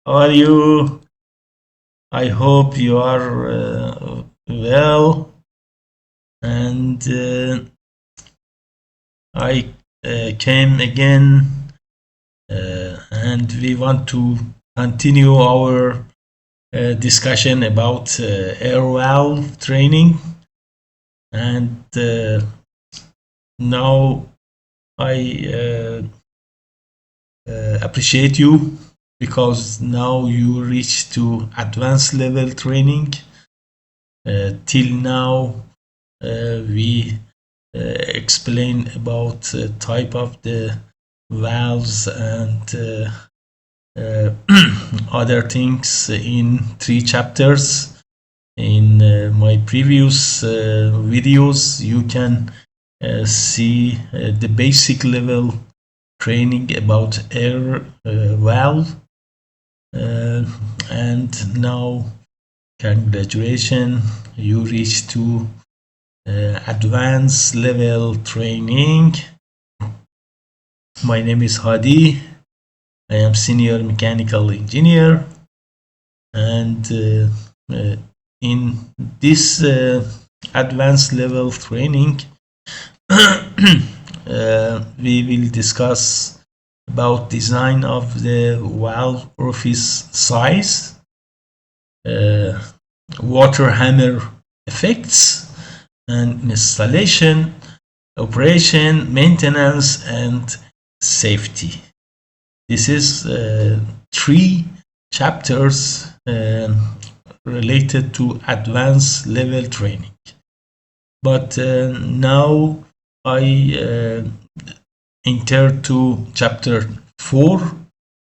How are you? I hope you are well. And I came again, and we want to continue our discussion about air valve training. And now I appreciate you because now you reach to advanced level training. Till now, we explain about type of the valves and other things in 3 chapters. In my previous videos, you can see the basic level training about air valve, and now congratulations, you reach to advanced level training. My name is Hadi. I am senior mechanical engineer, and in this advanced level training we will discuss about design of the valve orifice size, water hammer effects, and installation, operation, maintenance, and safety. This is 3 chapters related to advanced level training. But now I enter to chapter 4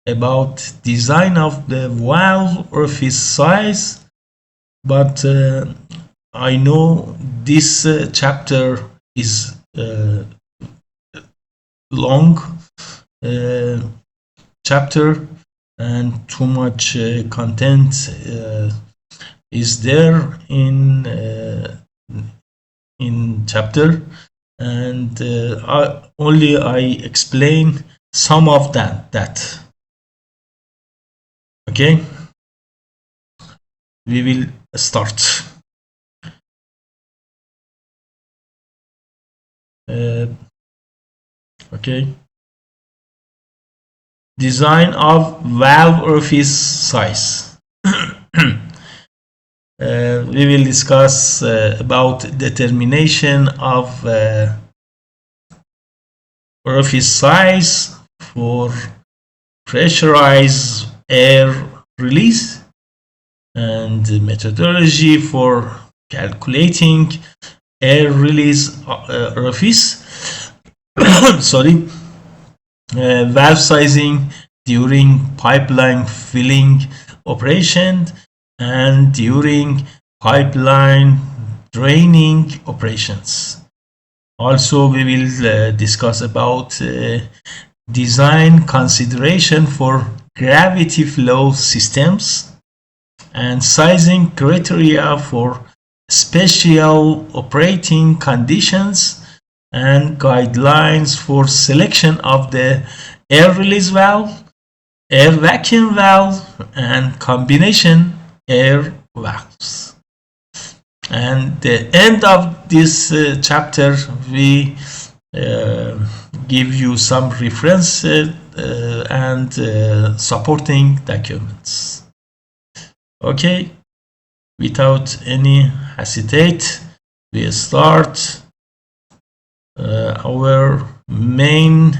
about design of the valve orifice size. But I know this chapter is long chapter, and too much content is there in chapter, and I explain some of that. Okay, we will start. Okay, design of valve orifice size. We will discuss about determination of orifice size for pressurized air release, and methodology for calculating air release orifice. Sorry, valve sizing during pipeline filling operation and during pipeline draining operations. Also, we will discuss about design consideration for gravity flow systems and sizing criteria for special operating conditions and guidelines for selection of the air release valve, air vacuum valve, and combination air valves. And the end of this chapter, we give you some reference and supporting documents. Okay, without any hesitate, we start our main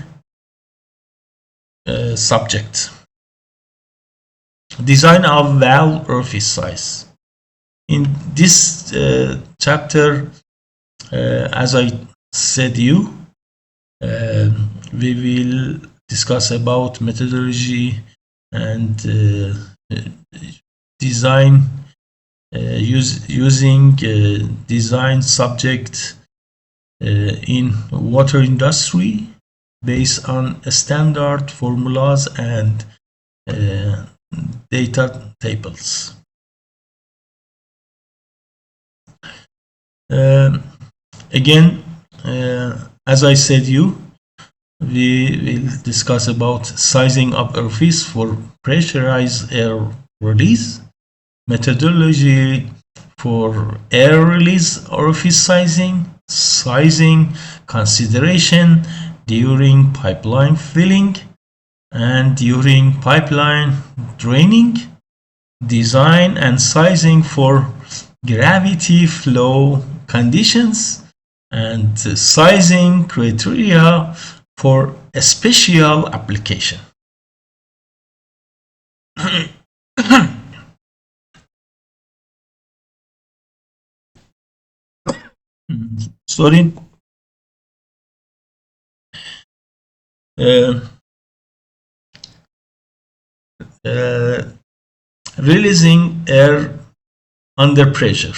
subject. Design of valve orifice size. In this chapter, as I said you, we will discuss about methodology and design using design subject in water industry based on standard formulas and data tables. Again, as I said you, we will discuss about sizing of orifice for pressurized air release, methodology for air release orifice sizing consideration during pipeline filling and during pipeline draining, design and sizing for gravity flow conditions, and sizing criteria for a special application. Sorry. Releasing air under pressure.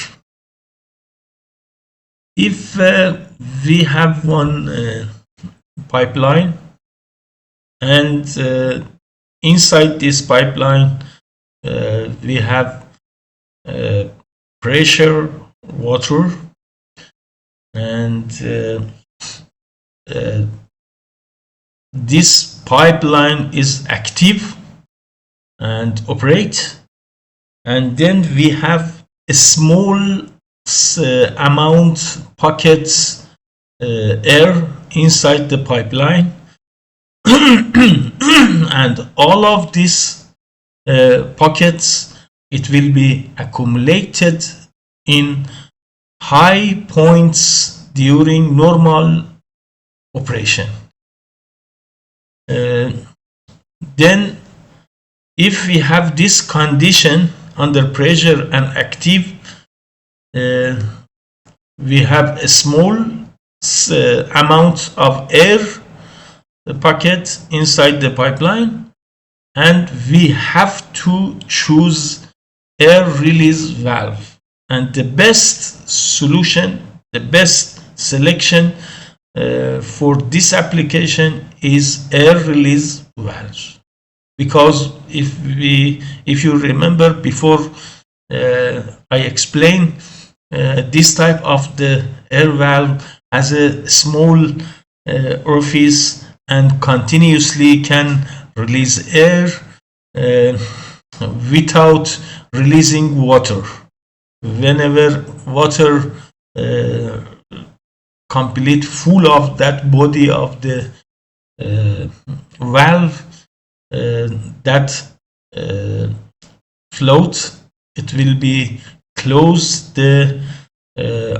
If we have one pipeline and inside this pipeline we have pressure water, and this pipeline is active and operate, and then we have a small amount pockets air inside the pipeline and all of these pockets, it will be accumulated in high points during normal operation. Then if we have this condition under pressure and active, we have a small amount of air pocket inside the pipeline, and we have to choose air release valve, and the best solution, the best selection for this application is air release valve, because if you remember before, I explained this type of the air valve has a small orifice and continuously can release air without releasing water. Whenever water complete full of that body of the valve, that float, it will be close the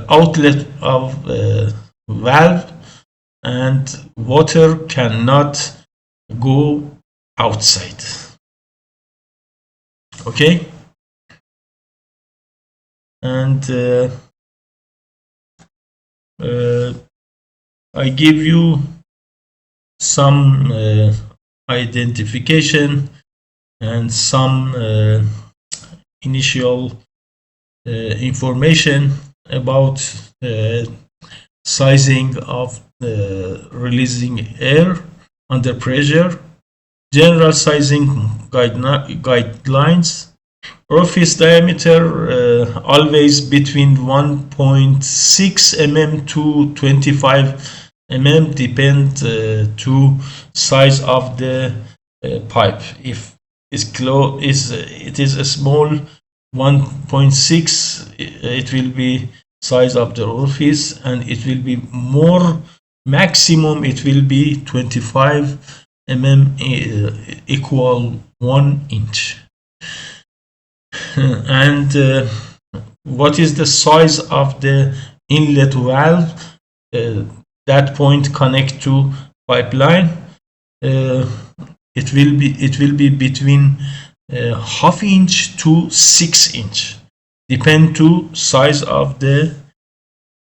outlet of valve, and water cannot go outside. Okay, and I give you some identification and some initial information about sizing of releasing air under pressure, general sizing guidelines. Orifice diameter always between 1.6 mm to 25 mm, depend to size of the pipe. If it is a small 1.6, it will be size of the orifice, and it will be more maximum, it will be 25 mm equal 1 inch. And what is the size of the inlet valve? That point connect to pipeline. It will be between ½ inch to 6 inch, depend to size of the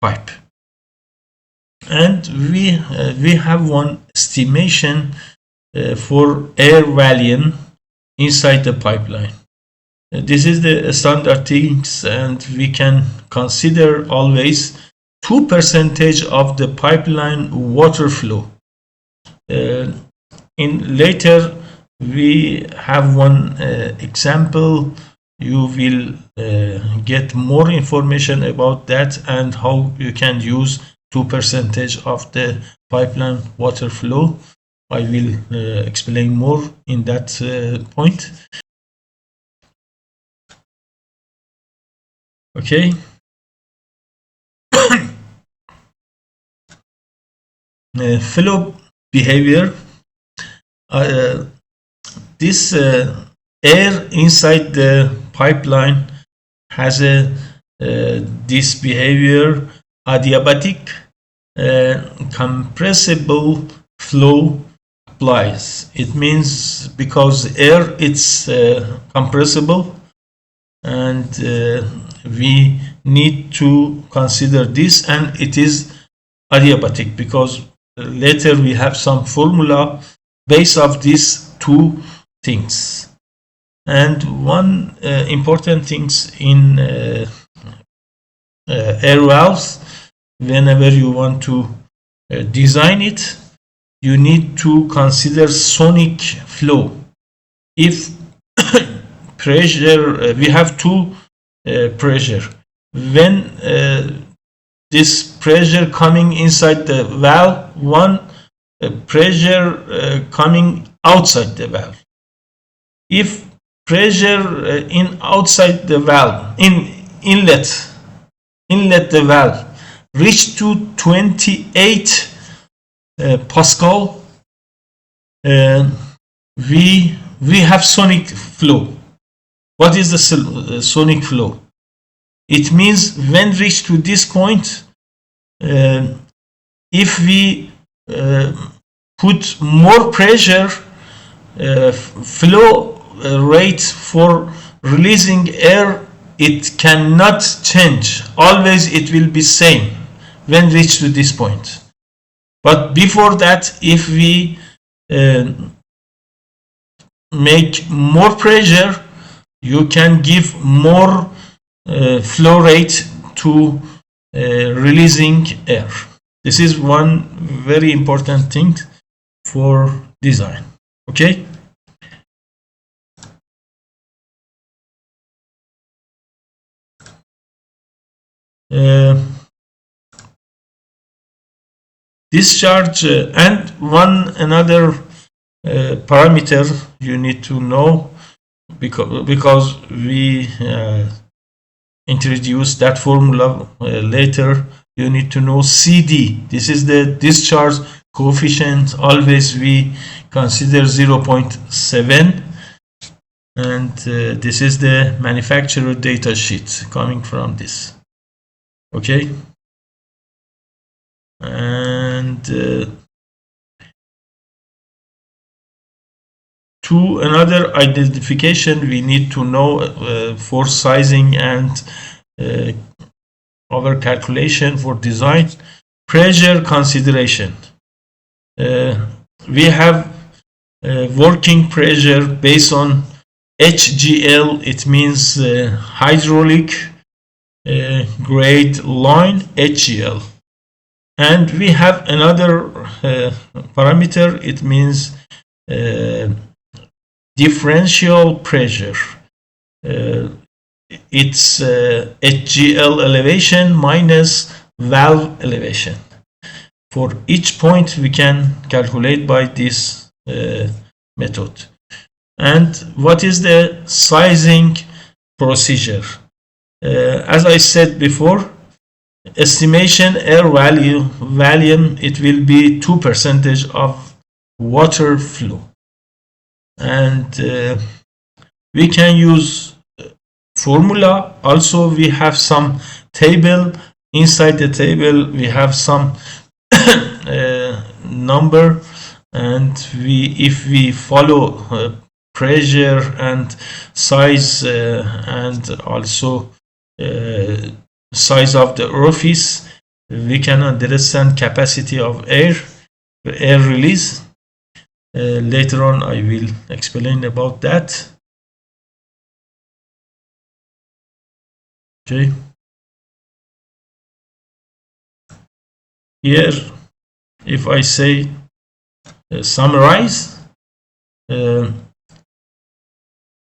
pipe. And we have one estimation for air volume inside the pipeline. This is the standard things, and we can consider always 2% of the pipeline water flow. In later we have one example. You will get more information about that and how you can use 2% of the pipeline water flow. I will explain more in that point. Okay. Flow behavior. This air inside the pipeline has this behavior: adiabatic compressible flow applies. It means because air it's compressible, and we need to consider this, and it is adiabatic because later we have some formula based of these two things. And one important things in air valves, whenever you want to design it, you need to consider sonic flow. If pressure, we have two pressure. When this pressure coming inside the valve, one pressure coming outside the valve. If pressure in outside the valve, in inlet the valve reach to 28 Pascal, we have sonic flow. What is the sonic flow? It means when reach to this point, if we put more pressure, flow rate for releasing air, it cannot change. Always it will be same when reach to this point. But before that, if we make more pressure, you can give more flow rate to releasing air. This is one very important thing for design. Okay. Discharge and another parameter you need to know, because we introduce that formula later. You need to know CD. This is the discharge coefficient. Always we consider 0.7, and this is the manufacturer data sheet coming from this. Okay. And to another identification we need to know for sizing and our calculation for design: pressure consideration. We have working pressure based on HGL. It means hydraulic grade line, HGL. And we have another parameter. It means differential pressure. It's HGL elevation minus valve elevation. For each point we can calculate by this method. And what is the sizing procedure? As I said before, estimation air volume, it will be 2% of water flow. And we can use formula. Also we have some table. Inside the table we have some number, and if we follow pressure and size and also size of the orifice, we can understand capacity of air release. Later on I will explain about that. Okay. Here, if I say summarize,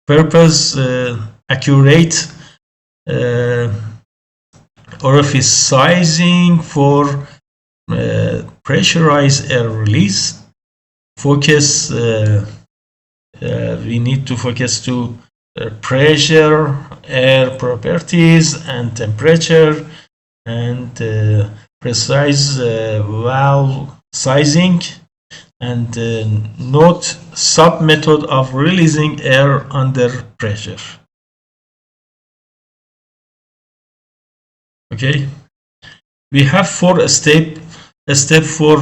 purpose accurate orifice sizing for pressurize air release. Focus, we need to focus to pressure, air properties, and temperature, and precise valve sizing, and note sub method of releasing air under pressure. Okay, we have a step for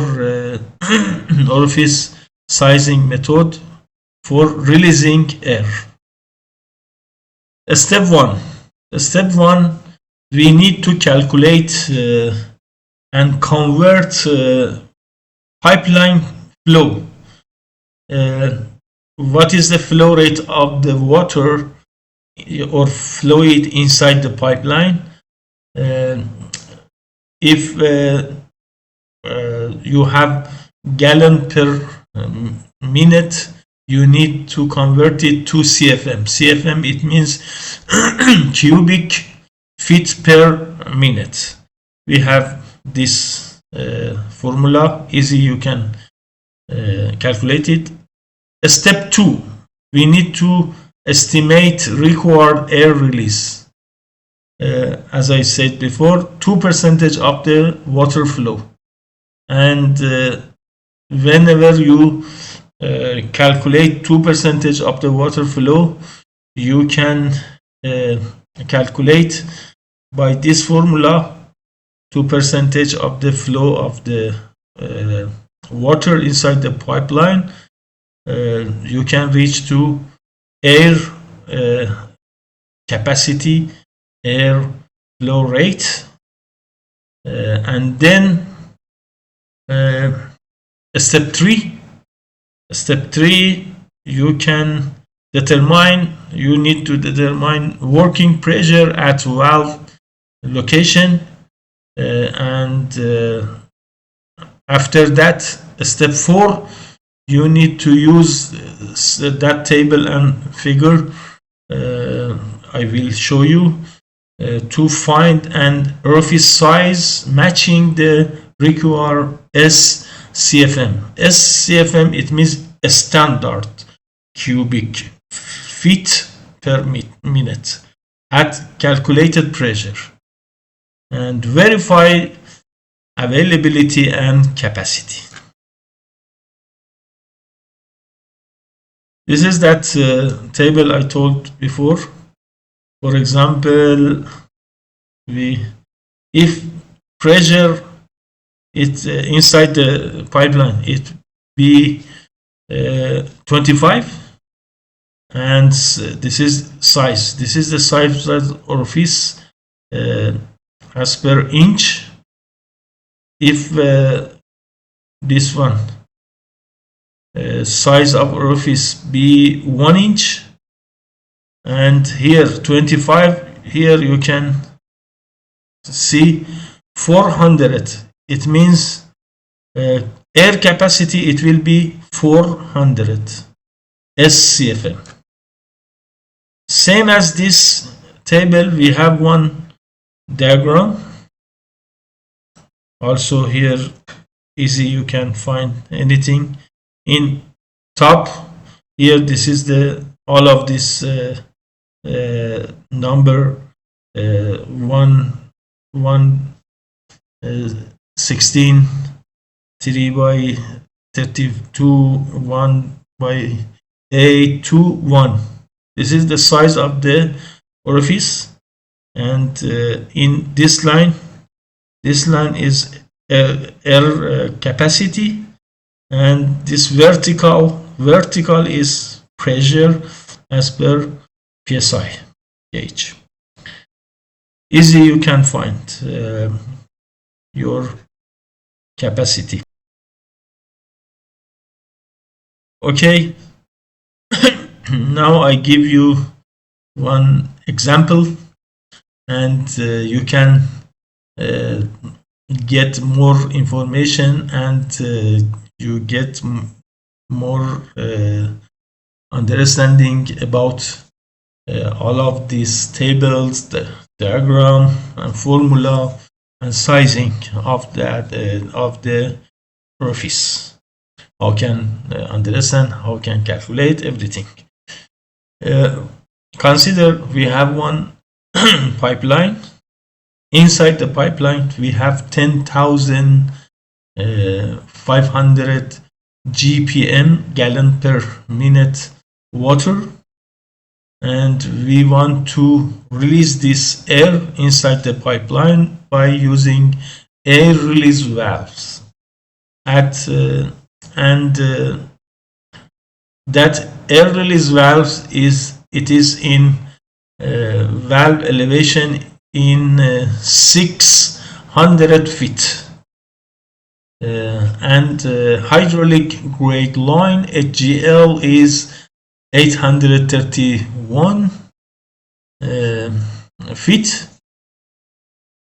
orifice sizing method for releasing air. Step one, we need to calculate and convert pipeline flow. What is the flow rate of the water or fluid inside the pipeline? If you have gallon per minute, you need to convert it to CFM. CFM, it means cubic feet per minute. We have this formula, easy, you can calculate it. Step 2, we need to estimate required air release. As I said before, 2% of the water flow. And whenever you calculate 2% of the water flow, you can calculate by this formula 2% of the flow of the water inside the pipeline. You can reach to air capacity, air flow rate, and then step 3, you can determine, you need to determine working pressure at valve location, and after that, step 4, you need to use that table and figure I will show you to find an orifice size matching the required SCFM. SCFM, it means a standard cubic feet per minute at calculated pressure, and verify availability and capacity. This is that table I told before. For example, if pressure inside the pipeline it be 25, and this is size. This is the size of orifice as per inch. If this one size of orifice be 1 inch, and here 25, here you can see 400. It means air capacity, it will be 400 SCFM. Same as this table, we have one diagram. Also here, easy, you can find anything in top. Here, this is the all of this number 16, 3 by 32, 1 by 8 to 1. This is the size of the orifice, and in this line is air capacity, and this vertical is pressure as per PSI gauge. Easy, you can find your capacity. Okay, now I give you one example, and you can get more information, and you get more understanding about all of these tables, the diagram and formula and sizing of that of the surface. How can understand, how can calculate everything. Consider we have one pipeline. Inside the pipeline we have 10,500 GPM, gallon per minute water, and we want to release this air inside the pipeline by using air release valves that air release valves is in valve elevation in 600 feet, and hydraulic grade line HGL is 831 feet.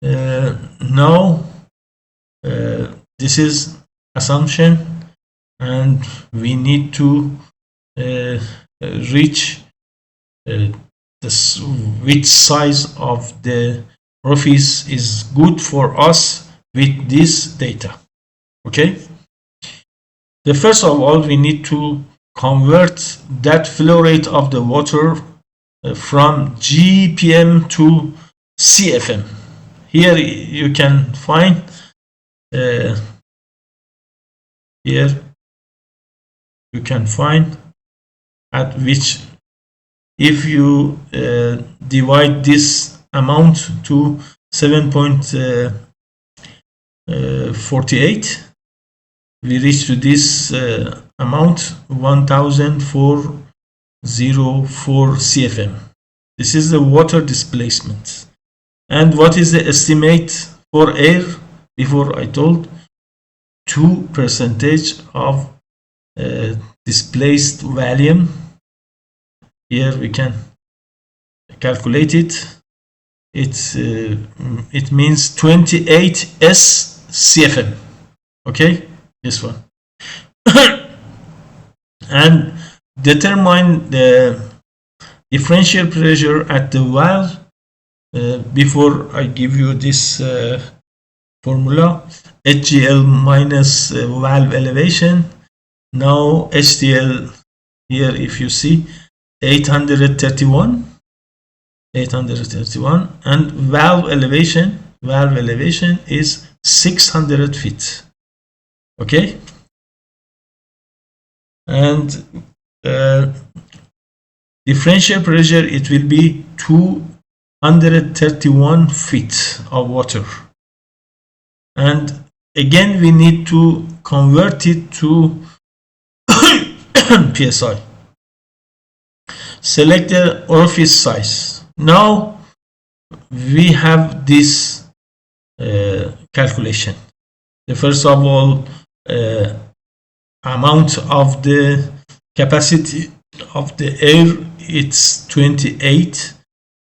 Now this is assumption, and we need to reach which size of the orifice is good for us with this data. Okay, the first of all we need to convert that flow rate of the water from GPM to CFM. Here you can find here you can find at which, if you divide this amount to 7.48, we reach to this amount 1404 CFM. This is the water displacement. And what is the estimate for air? Before I told 2% of displaced volume. Here we can calculate it. It means 28 S CFM. Okay, this one. And determine the differential pressure at the valve. Before I give you this formula, HGL minus valve elevation. Now HDL here, if you see, 831, and valve elevation is 600 feet. Okay, and differential pressure, it will be 231 feet of water, and again we need to convert it to PSI. Select the orifice size. Now we have this calculation. The first of all, amount of the capacity of the air, it's 28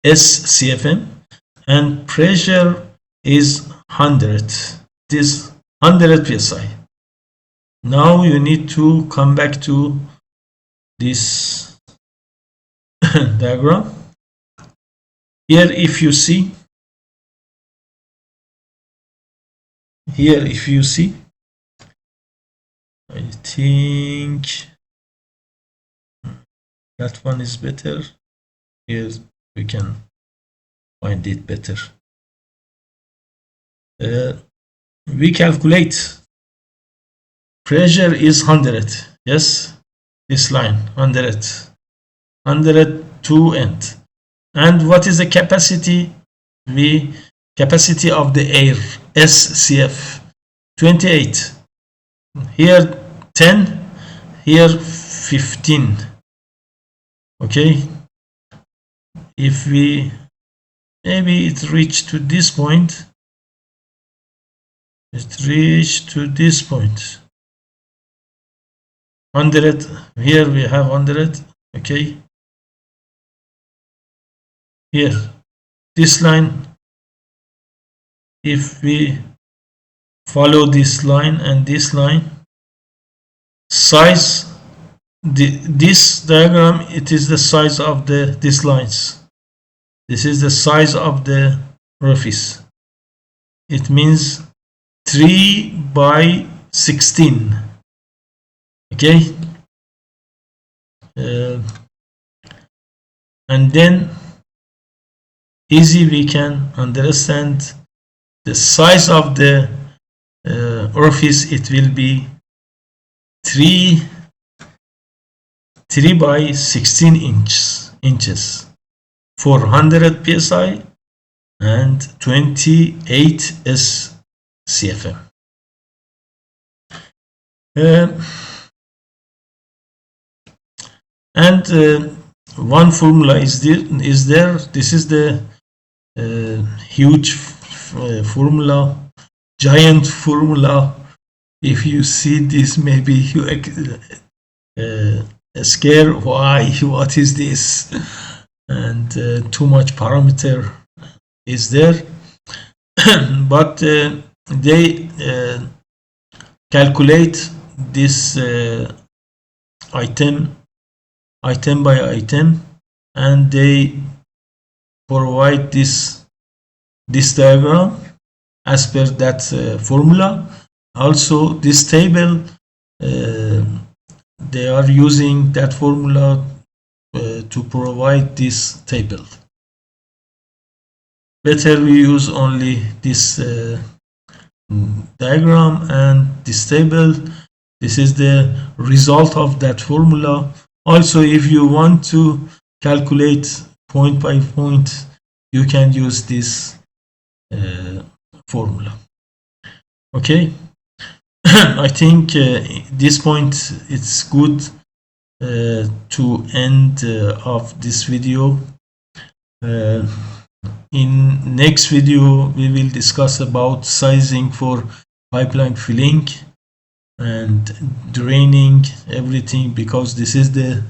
S CFM, and pressure is 100. This 100 psi. Now you need to come back to this diagram. Here, if you see, I think that one is better. Here we can find it better. We calculate pressure is 100. Yes, this line 100 to end. And what is the capacity? Capacity of the air, SCF, 28. Here 10, here 15. Okay, if we maybe it reached to this point, it reached to this point. 100. Here we have 100. Okay. Here, this line, if we follow this line and this line, size, this diagram, it is the size of these lines. This is the size of the orifice. It means 3 by 16. Okay, and then easy we can understand the size of the orifice. It will be 3 by 16 inches, 400 psi and 28 SCFM. And one formula is there. This is the huge formula, giant formula. If you see this, maybe you scare. Why? What is this? And too much parameter is there. But they calculate this item by item, and they provide this diagram as per that formula. Also, this table, they are using that formula to provide this table. Better we use only this diagram and this table. This is the result of that formula. Also, if you want to calculate point by point, you can use this formula. Okay. I think this point it's good to end of this video. In next video we will discuss about sizing for pipeline filling and draining everything, because this is the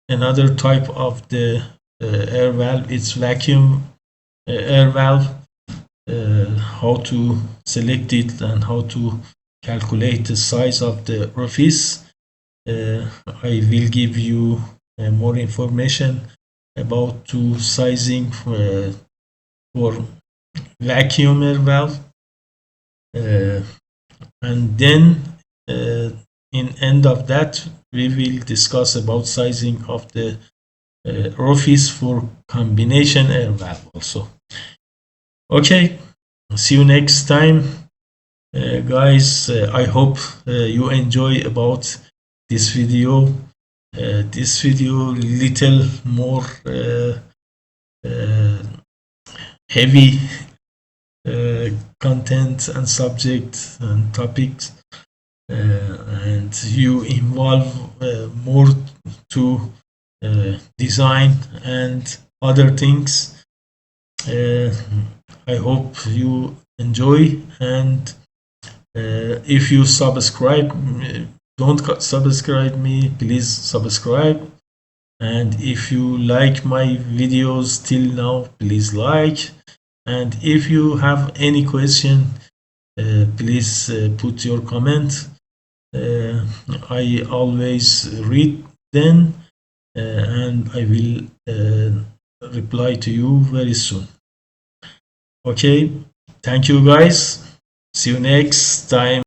another type of the air valve. It's vacuum air valve. How to select it and how to calculate the size of the orifice. I will give you more information about sizing for vacuum air valve, and then in end of that we will discuss about sizing of the orifice for combination air valve also. Okay, see you next time, guys. I hope you enjoy about this video. This video little more heavy content and subject and topics, and you involve more to design and other things. I hope you enjoy, and if you don't subscribe me, please subscribe. And if you like my videos till now, please like. And if you have any question, please put your comment. I always read them, and I will reply to you very soon. Okay, thank you guys. See you next time.